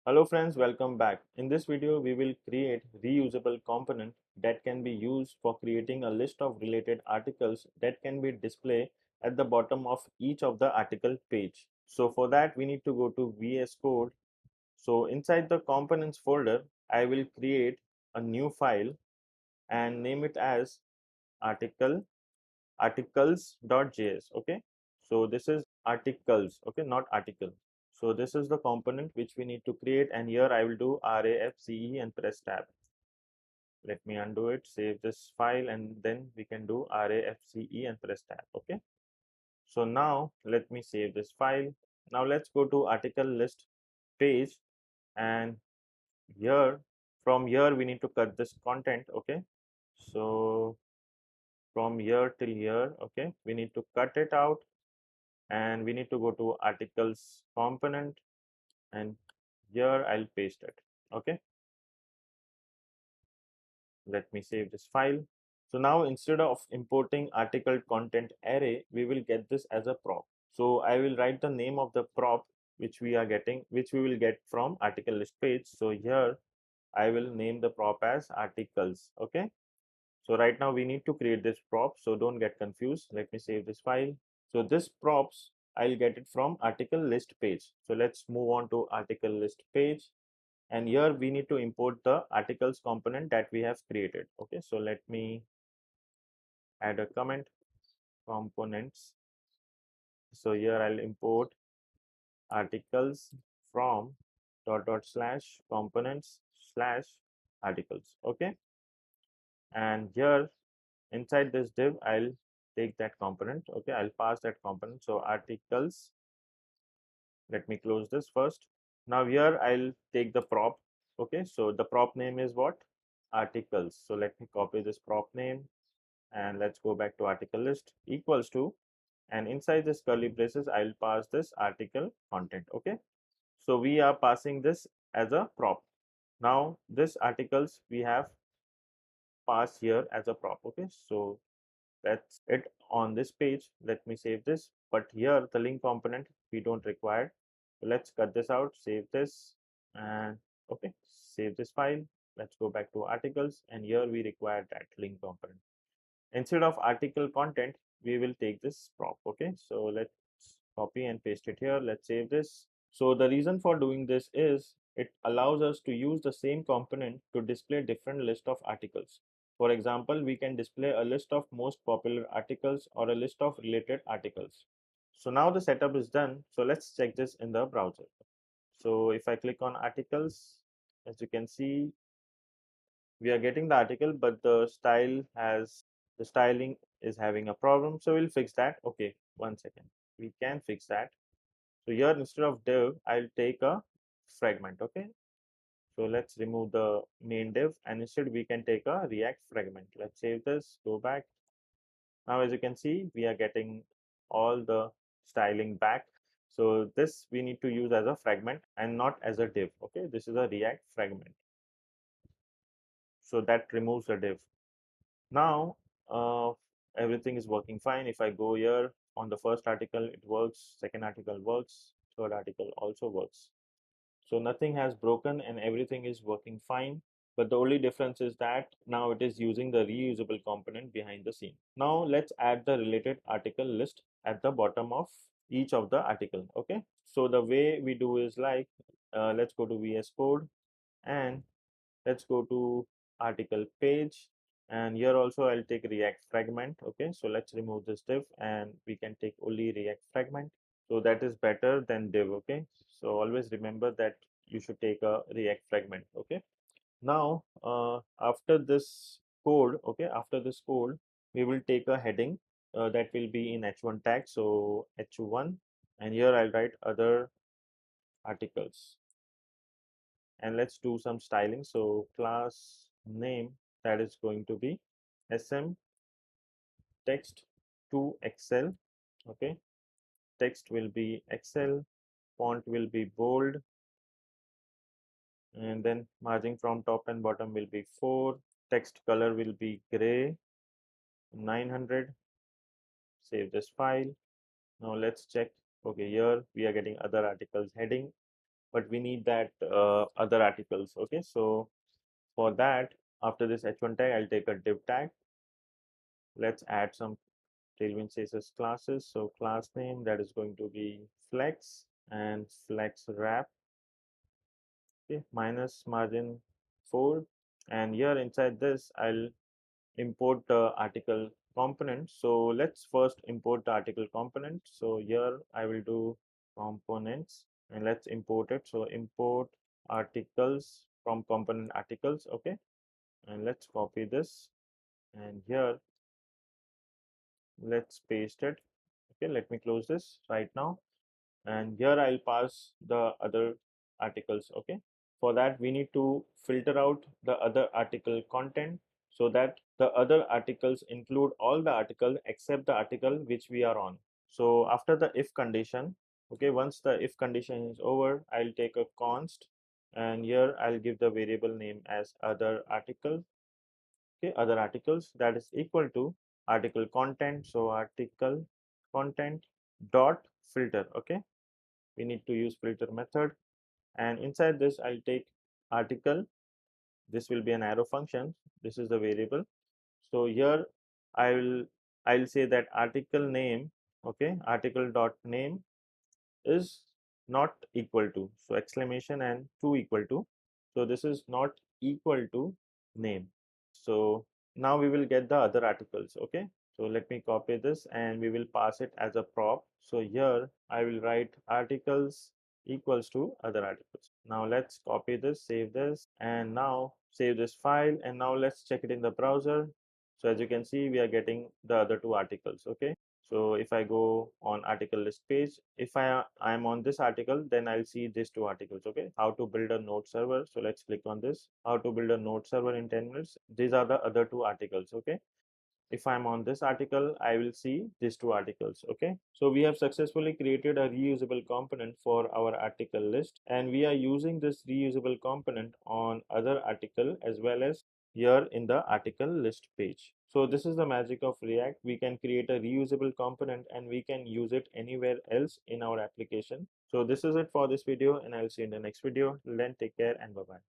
Hello friends, welcome back. In this video, we will create reusable component that can be used for creating a list of related articles that can be displayed at the bottom of each of the article page. So for that, we need to go to VS Code. So inside the components folder, I will create a new file and name it as article articles.js. Okay, so this is articles, okay, not article. So this is the component which we need to create, and here I will do RAFCE and press tab. Let me undo it, save this file, and then we can do RAFCE and press tab. Okay, so now let me save this file. Now let's go to article list page, and here from here we need to cut this content. Okay, so from here till here, okay, we need to cut it out, and we need to go to articles component, and here I'll paste it. Okay, let me save this file. So now instead of importing article content array, we will get this as a prop. So I will write the name of the prop which we are getting, which we will get from article list page. So here I will name the prop as articles. Okay, so right now we need to create this prop, so don't get confused. Let me save this file. So this props, I'll get it from article list page. So let's move on to article list page, and here we need to import the articles component that we have created. Okay, so let me add a comment, components. So here I'll import articles from dot slash components slash articles. Okay, and here inside this div I'll take that component. Okay, I'll pass that component. So articles, let me close this first. Now here I'll take the prop. Okay, so the prop name is what? Articles. So let me copy this prop name, and let's go back to article list equals to, and inside this curly braces I'll pass this article content. Okay, so we are passing this as a prop. Now this articles we have passed here as a prop. Okay, so that's it on this page. Let me save this, but here the link component we don't require. So let's cut this out, save this, and okay, save this file. Let's go back to articles, and here we require that link component. Instead of article content, we will take this prop. Okay, so let's copy and paste it here. Let's save this. So the reason for doing this is it allows us to use the same component to display different list of articles. For example, we can display a list of most popular articles or a list of related articles. So now the setup is done. So let's check this in the browser. So if I click on articles, as you can see, we are getting the article, but the styling is having a problem. So we'll fix that. Okay, one second, we can fix that. So here instead of div, I'll take a fragment. Okay, so let's remove the main div, and instead we can take a React fragment. Let's save this, go back. Now as you can see, we are getting all the styling back. So this we need to use as a fragment and not as a div. Okay, this is a React fragment, so that removes the div. Now everything is working fine. If I go here on the first article, it works, second article works, third article also works. So nothing has broken and everything is working fine. But the only difference is that now it is using the reusable component behind the scene. Now let's add the related article list at the bottom of each of the article. Okay, so the way we do is like, let's go to VS Code, and let's go to article page, and here also I'll take React fragment. Okay, so let's remove this div and we can take only React fragment. So that is better than div. Okay, so always remember that you should take a React fragment. Okay, now after this code, okay, after this code we will take a heading that will be in h1 tag. So h1, and here I'll write other articles, and let's do some styling. So class name, that is going to be sm text to excel. Okay, text will be excel, font will be bold, and then margin from top and bottom will be 4, text color will be gray 900. Save this file. Now let's check. Okay, here we are getting other articles heading. but we need that other articles. Okay, so for that, after this h1 tag, I'll take a div tag. Let's add some Tailwind CSS classes. So class name, that is going to be flex and flex wrap. Okay, minus margin 4, and here inside this I'll import the article component. So let's first import the article component. So here I will do components and let's import it. So import articles from component articles. Okay, and let's copy this, and here let's paste it. Okay, let me close this right now, and here I'll pass the other articles. Okay, for that we need to filter out the other article content, so that the other articles include all the articles except the article which we are on. So after the if condition, okay, once the if condition is over, I'll take a const, and here I'll give the variable name as other article. Okay, other articles, that is equal to article content. So article content dot filter. Okay, we need to use filter method, and inside this I'll take article. This will be an arrow function. This is the variable. So here I'll say that article name, okay, article dot name is not equal to, so exclamation and 2 equal to, so this is not equal to name. So now we will get the other articles. Okay, so let me copy this and we will pass it as a prop. So here I will write articles equals to other articles. Now let's copy this, save this, and now save this file, and now let's check it in the browser. So as you can see, we are getting the other two articles. Okay, so if I go on article list page, if I'm on this article, then I'll see these two articles. Okay, how to build a node server. So let's click on this, how to build a node server in 10 minutes. These are the other two articles. Okay, if I'm on this article, I will see these two articles. Okay, so we have successfully created a reusable component for our article list, and we are using this reusable component on other article as well as here in the article list page. So this is the magic of React. We can create a reusable component and we can use it anywhere else in our application. So this is it for this video, and I'll see you in the next video. Till then, take care and bye bye.